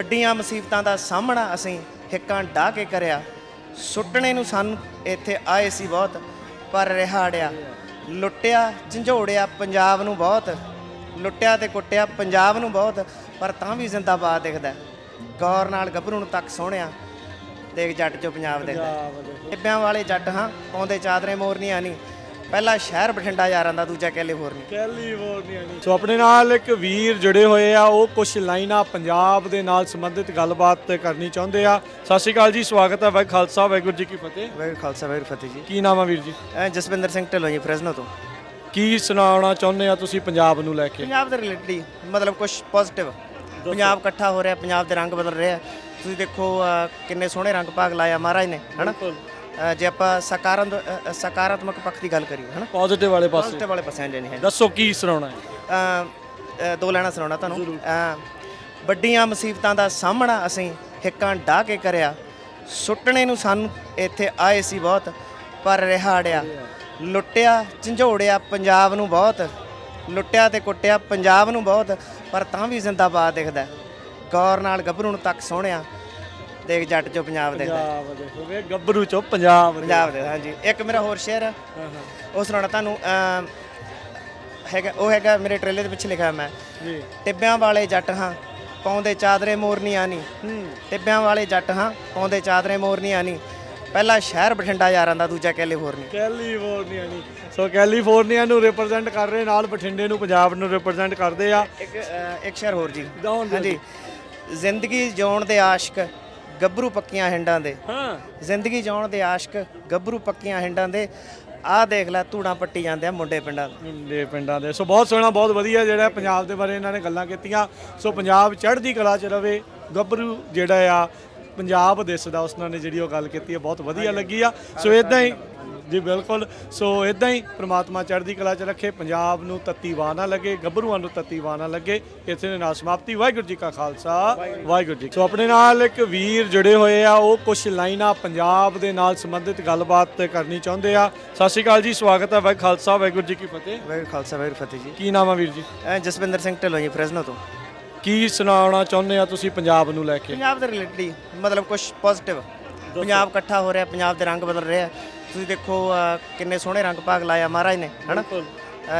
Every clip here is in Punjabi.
ਵੱਡੀਆਂ ਮੁਸੀਬਤਾਂ ਦਾ ਸਾਹਮਣਾ ਅਸੀਂ ਹਿੱਕਾਂ ਢਾਹ ਕੇ ਕਰਿਆ। ਸੁੱਟਣੇ ਨੂੰ ਸਾਨੂੰ ਇੱਥੇ ਆਏ ਸੀ ਬਹੁਤ, ਪਰ ਰਿਹਾੜਿਆ। ਲੁੱਟਿਆ ਝੰਜੋੜਿਆ ਪੰਜਾਬ ਨੂੰ ਬਹੁਤ, ਲੁੱਟਿਆ ਤੇ ਕੁੱਟਿਆ ਪੰਜਾਬ ਨੂੰ ਬਹੁਤ, ਪਰ ਤਾਂ ਵੀ ਜ਼ਿੰਦਾਬਾਦ ਦਿਖਦਾ। ਗੌਰ ਨਾਲ ਗੱਭਰੂ ਨੂੰ ਤੱਕ ਸੋਹਣਿਆ, ਦੇਖ ਜੱਟ ਚੋਂ ਪੰਜਾਬ ਦਿਖਦਾ। ਟਿੱਬਿਆਂ ਵਾਲੇ ਜੱਟ ਹਾਂ, ਪਾਉਂਦੇ ਚਾਦਰੇ ਮੋਰਨੀਆਂ ਨਹੀਂ। ਪਹਿਲਾ ਸ਼ਹਿਰ ਬਠਿੰਡਾ ਯਾਰਾਂ ਦਾ, ਦੂਜਾ ਕੈਲੀਫੋਰਨੀਆ। ਨਹੀਂ। ਸੋ ਆਪਣੇ ਨਾਲ ਇੱਕ ਵੀਰ ਜੁੜੇ ਹੋਏ ਆ, ਉਹ ਕੁਝ ਲਾਈਨਾਂ ਪੰਜਾਬ ਦੇ ਨਾਲ ਸੰਬੰਧਿਤ ਗੱਲਬਾਤ ਕਰਨੀ ਚਾਹੁੰਦੇ ਆ। ਸਤਿ ਸ਼੍ਰੀ ਅਕਾਲ ਜੀ, ਸਵਾਗਤ ਹੈ ਵਾਹਿਗੁਰੂ ਖਾਲਸਾ ਵਾਹਿਗੁਰੂ ਜੀ ਕੀ ਫਤਿਹ। ਵਾਹਿਗੁਰੂ ਖਾਲਸਾ ਵਾਹਿਗੁਰੂ ਫਤਿਹ ਜੀ। ਕੀ ਨਾਮ ਆ ਵੀਰ ਜੀ? ਜਸਵਿੰਦਰ ਸਿੰਘ ਢਿੱਲੋਂ ਜੀ, ਫਰੈਜ਼ਨੋ ਤੋਂ। ਕੀ ਸੁਣਾਉਣਾ ਚਾਹੁੰਦੇ ਆ ਤੁਸੀਂ ਪੰਜਾਬ ਨੂੰ ਲੈ ਕੇ? ਪੰਜਾਬ ਦੇ ਰਿਲੇਟਡ ਹੀ ਮਤਲਬ ਕੁਝ ਪੋਜ਼ਿਟਿਵ। ਪੰਜਾਬ ਇਕੱਠਾ ਹੋ ਰਿਹਾ, ਪੰਜਾਬ ਦੇ ਰੰਗ ਬਦਲ ਰਹੇ ਆ। ਤੁਸੀਂ ਦੇਖੋ ਕਿੰਨੇ ਸੋਹਣੇ ਰੰਗ ਭਾਗ ਲਾਇਆ ਮਹਾਰਾਜ ਨੇ, ਹਨਾ। ਜੇ ਆਪਾਂ ਸਕਾਰਾਤਮਕ ਪੱਖ ਦੀ ਗੱਲ ਕਰੀਏ, ਹਨਾ, ਪੋਜ਼ਿਟਿਵ ਵਾਲੇ ਪਾਸੇ, ਪੋਜ਼ਿਟਿਵ ਵਾਲੇ ਪਾਸੇ ਨਹੀਂ ਹੈ। ਦੱਸੋ ਕੀ ਸੁਣਾਉਣਾ ਹੈ? ਦੋ ਲੈਣਾ ਸੁਣਾਉਣਾ ਤੁਹਾਨੂੰ। ਵੱਡੀਆਂ ਮੁਸੀਬਤਾਂ ਦਾ ਸਾਹਮਣਾ ਅਸੀਂ ਹਿੱਕਾਂ ਢਾਹ ਕੇ ਕਰਿਆ। ਸੁੱਟਣੇ ਨੂੰ ਸਾਨੂੰ ਇੱਥੇ ਆਏ ਸੀ ਬਹੁਤ, ਪਰ ਰਿਹਾੜਿਆ। ਲੁੱਟਿਆ ਝੰਜੋੜਿਆ ਪੰਜਾਬ ਨੂੰ ਬਹੁਤ, ਲੁੱਟਿਆ ਤੇ ਕੁੱਟਿਆ ਪੰਜਾਬ ਨੂੰ ਬਹੁਤ, ਪਰ ਤਾਂ ਵੀ ਜ਼ਿੰਦਾਬਾਦ ਦਿਖਦਾ। ਗੌਰ ਨਾਲ ਗੱਭਰੂ ਨੂੰ ਤੱਕ ਸੋਹਣਿਆ, ਦੇਖ ਜੱਟ ਚੋਂ ਪੰਜਾਬ ਦਿਖਦਾ। ਗੱਭਰੂ ਚੋਂ ਪੰਜਾਬ ਦੇ। ਹਾਂਜੀ, ਇੱਕ ਮੇਰਾ ਹੋਰ ਸ਼ੇਅਰ ਆ, ਉਹ ਸੁਣਾਉਣਾ ਤੁਹਾਨੂੰ। ਹੈਗਾ ਮੇਰੇ ਟ੍ਰੇਲਰ ਦੇ ਪਿੱਛੇ ਲਿਖਿਆ ਮੈਂ ਜੀ। ਟਿੱਬਿਆਂ ਵਾਲੇ ਜੱਟ ਹਾਂ, ਪਾਉਂਦੇ ਚਾਦਰੇ ਮੋਰਨੀਆਂ ਨਹੀਂ। ਟਿੱਬਿਆਂ ਵਾਲੇ ਜੱਟ ਹਾਂ, ਪਾਉਂਦੇ ਚਾਦਰੇ ਮੋਰਨੀਆਂ ਨਹੀਂ। ਪਹਿਲਾ ਸ਼ਹਿਰ ਬਠਿੰਡਾ ਯਾਰਾਂ ਦਾ, ਦੂਜਾ ਕੈਲੀਫੋਰਨੀਆ। ਨਹੀਂ। ਸੋ ਕੈਲੀਫੋਰਨੀਆ ਨੂੰ ਰਿਪਰੈਜ਼ੈਂਟ ਕਰ ਰਹੇ, ਨਾਲ ਬਠਿੰਡੇ ਨੂੰ, ਪੰਜਾਬ ਨੂੰ ਰਿਪਰੈਜ਼ੈਂਟ ਕਰਦੇ ਆ। ਇੱਕ ਸ਼ਹਿਰ ਹੋਰ ਜੀ। ਹਾਂਜੀ, ਜ਼ਿੰਦਗੀ ਜਿਉਣ ਦੇ ਆਸ਼ਕ ਗੱਭਰੂ ਪੱਕੀਆਂ ਹਿੰਡਾਂ ਦੇ। ਜ਼ਿੰਦਗੀ ਜਿਉਣ ਦੇ ਆਸ਼ਕ ਗੱਭਰੂ ਪੱਕੀਆਂ ਹਿੰਡਾਂ ਦੇ। ਆਹ ਦੇਖ ਲੈ ਧੂੜਾਂ ਪੱਟੀ ਜਾਂਦੇ ਆ ਮੁੰਡੇ ਪਿੰਡਾਂ ਦੇ। ਸੋ ਬਹੁਤ ਸੋਹਣਾ, ਬਹੁਤ ਵਧੀਆ ਜਿਹੜਾ ਪੰਜਾਬ ਦੇ ਬਾਰੇ ਇਹਨਾਂ ਨੇ ਗੱਲਾਂ ਕੀਤੀਆਂ। ਸੋ ਪੰਜਾਬ ਚੜ੍ਹਦੀ ਕਲਾ 'ਚ ਰਵੇ, ਗੱਭਰੂ ਜਿਹੜਾ ਆ ਪੰਜਾਬ ਦਿਸਦਾ, ਉਸ ਨਾਲ ਨੇ ਜਿਹੜੀ ਉਹ ਗੱਲ ਕੀਤੀ ਹੈ, ਬਹੁਤ ਵਧੀਆ ਲੱਗੀ ਆ। ਸੋ ਇਦਾਂ ਹੀ ਜੀ, ਬਿਲਕੁਲ। ਸੋ ਇਦਾਂ ਹੀ ਪ੍ਰਮਾਤਮਾ ਚੜ੍ਹਦੀ ਕਲਾ 'ਚ ਰੱਖੇ, ਪੰਜਾਬ ਨੂੰ ਤੱਤੀ ਵਾਹ ਨਾ ਲੱਗੇ, ਗੱਭਰੂਆਂ ਨੂੰ ਤੱਤੀ ਵਾਹ ਨਾ ਲੱਗੇ। ਇਸੇ ਦੇ ਨਾਲ ਸਮਾਪਤੀ। ਵਾਹਿਗੁਰੂ ਜੀ ਕਾ ਖਾਲਸਾ ਵਾਹਿਗੁਰੂ ਜੀ। ਸੋ ਆਪਣੇ ਨਾਲ ਇੱਕ ਵੀਰ ਜੁੜੇ ਹੋਏ ਆ, ਉਹ ਕੁਝ ਲਾਈਨਾਂ ਪੰਜਾਬ ਦੇ ਨਾਲ ਸੰਬੰਧਿਤ ਗੱਲਬਾਤ ਕਰਨੀ ਚਾਹੁੰਦੇ ਆ। ਸਤਿ ਸ਼੍ਰੀ ਅਕਾਲ ਜੀ, ਸਵਾਗਤ ਹੈ ਵਾਹਿਗੁਰੂ ਖਾਲਸਾ ਵਾਹਿਗੁਰੂ ਜੀ ਕੀ ਫਤਿਹ। ਵਾਹਿਗੁਰੂ ਖਾਲਸਾ ਵਾਹਿਗੁਰੂ ਫਤਿਹ ਜੀ। ਕੀ ਨਾਮ ਆ ਵੀਰ ਜੀ? ਜਸਵਿੰਦਰ ਸਿੰਘ ਢਿੱਲੋਂ ਜੀ, ਫਰੈਜ਼ਨੋ ਤੋਂ। ਕੀ ਸੁਣਾਉਣਾ ਚਾਹੁੰਦੇ ਆ ਤੁਸੀਂ ਪੰਜਾਬ ਨੂੰ ਲੈ ਕੇ? ਪੰਜਾਬ ਦੇ ਰਿਲੇਟਡ ਹੀ ਮਤਲਬ ਕੁਝ ਪੋਜ਼ਿਟਿਵ। ਪੰਜਾਬ ਇਕੱਠਾ ਹੋ ਰਿਹਾ, ਪੰਜਾਬ ਦੇ ਰੰਗ ਬਦਲ ਰਹੇ ਆ। ਤੁਸੀਂ ਦੇਖੋ ਕਿੰਨੇ ਸੋਹਣੇ ਰੰਗ ਭਾਗ ਲਾਇਆ ਮਹਾਰਾਜ ਨੇ, ਹਨਾ।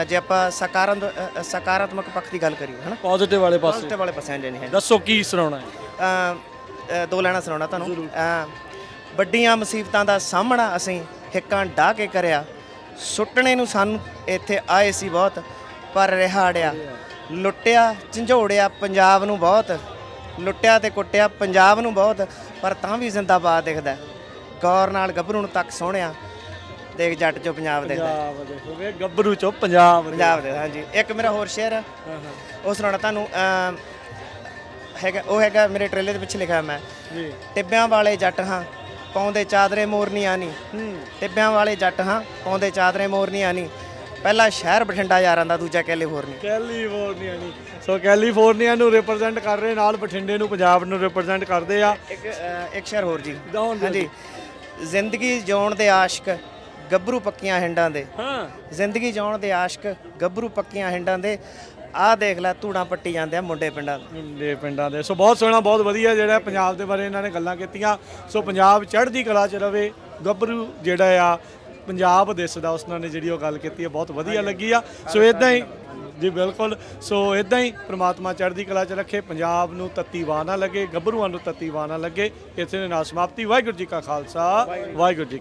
ਜੇ ਆਪਾਂ ਸਕਾਰਾਤਮਕ ਪੱਖ ਦੀ ਗੱਲ ਕਰੀਏ, ਹਨਾ, ਪੋਜ਼ਿਟਿਵ ਵਾਲੇ ਪਾਸੇ, ਪੋਜ਼ਿਟਿਵ ਵਾਲੇ ਪਾਸੇ ਨਹੀਂ ਹੈ। ਦੱਸੋ ਕੀ ਸੁਣਾਉਣਾ ਹੈ? ਦੋ ਲੈਣਾ ਸੁਣਾਉਣਾ ਤੁਹਾਨੂੰ। ਵੱਡੀਆਂ ਮੁਸੀਬਤਾਂ ਦਾ ਸਾਹਮਣਾ ਅਸੀਂ ਹਿੱਕਾਂ ਢਾਹ ਕੇ ਕਰਿਆ। ਸੁੱਟਣੇ ਨੂੰ ਸਾਨੂੰ ਇੱਥੇ ਆਏ ਸੀ ਬਹੁਤ, ਪਰ ਰਿਹਾੜਿਆ। ਲੁੱਟਿਆ ਝੰਜੋੜਿਆ ਪੰਜਾਬ ਨੂੰ ਬਹੁਤ, ਲੁੱਟਿਆ ਤੇ ਕੁੱਟਿਆ ਪੰਜਾਬ ਨੂੰ ਬਹੁਤ, ਪਰ ਤਾਂ ਵੀ ਜ਼ਿੰਦਾਬਾਦ ਦਿਖਦਾ। ਗੌਰ ਨਾਲ ਗੱਭਰੂ ਨੂੰ ਤੱਕ ਸੋਹਣਿਆ, ਦੇਖ ਜੱਟ ਚੋਂ ਪੰਜਾਬ ਦਿਖਦਾ। ਗੱਭਰੂ ਚੋਂ ਪੰਜਾਬ ਦੇ। ਹਾਂਜੀ, ਇੱਕ ਮੇਰਾ ਹੋਰ ਸ਼ੇਅਰ ਆ, ਉਹ ਸੁਣਾਉਣਾ ਤੁਹਾਨੂੰ। ਹੈਗਾ ਮੇਰੇ ਟ੍ਰੇਲਰ ਦੇ ਪਿੱਛੇ ਲਿਖਿਆ ਮੈਂ ਜੀ। ਟਿੱਬਿਆਂ ਵਾਲੇ ਜੱਟ ਹਾਂ, ਪਾਉਂਦੇ ਚਾਦਰੇ ਮੋਰਨੀਆਂ ਨਹੀਂ। ਟਿੱਬਿਆਂ ਵਾਲੇ ਜੱਟ ਹਾਂ, ਪਾਉਂਦੇ ਚਾਦਰੇ ਮੋਰਨੀਆਂ ਨਹੀਂ। ਪਹਿਲਾ ਸ਼ਹਿਰ ਬਠਿੰਡਾ ਯਾਰਾਂ ਦਾ, ਦੂਜਾ ਕੈਲੀਫੋਰਨੀਆ। ਨਹੀਂ। ਸੋ ਕੈਲੀਫੋਰਨੀਆ ਨੂੰ ਰਿਪਰੈਜ਼ੈਂਟ ਕਰ ਰਹੇ, ਨਾਲ ਬਠਿੰਡੇ ਨੂੰ, ਪੰਜਾਬ ਨੂੰ ਰਿਪਰੈਜ਼ੈਂਟ ਕਰਦੇ ਆ। ਇੱਕ ਸ਼ਹਿਰ ਹੋਰ ਜੀ। ਹਾਂਜੀ, ਜ਼ਿੰਦਗੀ ਜਿਉਣ ਦੇ ਆਸ਼ਕ ਗੱਭਰੂ ਪੱਕੀਆਂ ਹਿੰਡਾਂ ਦੇ। ਜ਼ਿੰਦਗੀ ਜਿਉਣ ਦੇ ਆਸ਼ਕ ਗੱਭਰੂ ਪੱਕੀਆਂ ਹਿੰਡਾਂ ਦੇ। ਆਹ ਦੇਖ ਲੈ ਧੂੜਾਂ ਪੱਟੀ ਜਾਂਦੇ ਆ ਮੁੰਡੇ ਪਿੰਡਾਂ ਦੇ। ਸੋ ਬਹੁਤ ਸੋਹਣਾ, ਬਹੁਤ ਵਧੀਆ ਜਿਹੜਾ ਪੰਜਾਬ ਦੇ ਬਾਰੇ ਇਹਨਾਂ ਨੇ ਗੱਲਾਂ ਕੀਤੀਆਂ। ਸੋ ਪੰਜਾਬ ਚੜ੍ਹਦੀ ਕਲਾ 'ਚ ਰਵੇ, ਗੱਭਰੂ ਜਿਹੜਾ ਆ ਪੰਜਾਬ ਦਿਸਦਾ, ਉਸ ਨਾਲ ਨੇ ਜਿਹੜੀ ਉਹ ਗੱਲ ਕੀਤੀ ਹੈ, ਬਹੁਤ ਵਧੀਆ ਲੱਗੀ ਆ। ਸੋ ਇਦਾਂ ਹੀ ਜੀ, ਬਿਲਕੁਲ। ਸੋ ਇਦਾਂ ਹੀ ਪ੍ਰਮਾਤਮਾ ਚੜ੍ਹਦੀ ਕਲਾ 'ਚ ਰੱਖੇ, ਪੰਜਾਬ ਨੂੰ ਤੱਤੀ ਵਾਹ ਨਾ ਲੱਗੇ, ਗੱਭਰੂਆਂ ਨੂੰ ਤੱਤੀ ਵਾਹ ਨਾ ਲੱਗੇ। ਇਸੇ ਦੇ ਨਾਲ ਸਮਾਪਤੀ। ਵਾਹਿਗੁਰੂ ਜੀ ਕਾ ਖਾਲਸਾ ਵਾਹਿਗੁਰੂ ਜੀ।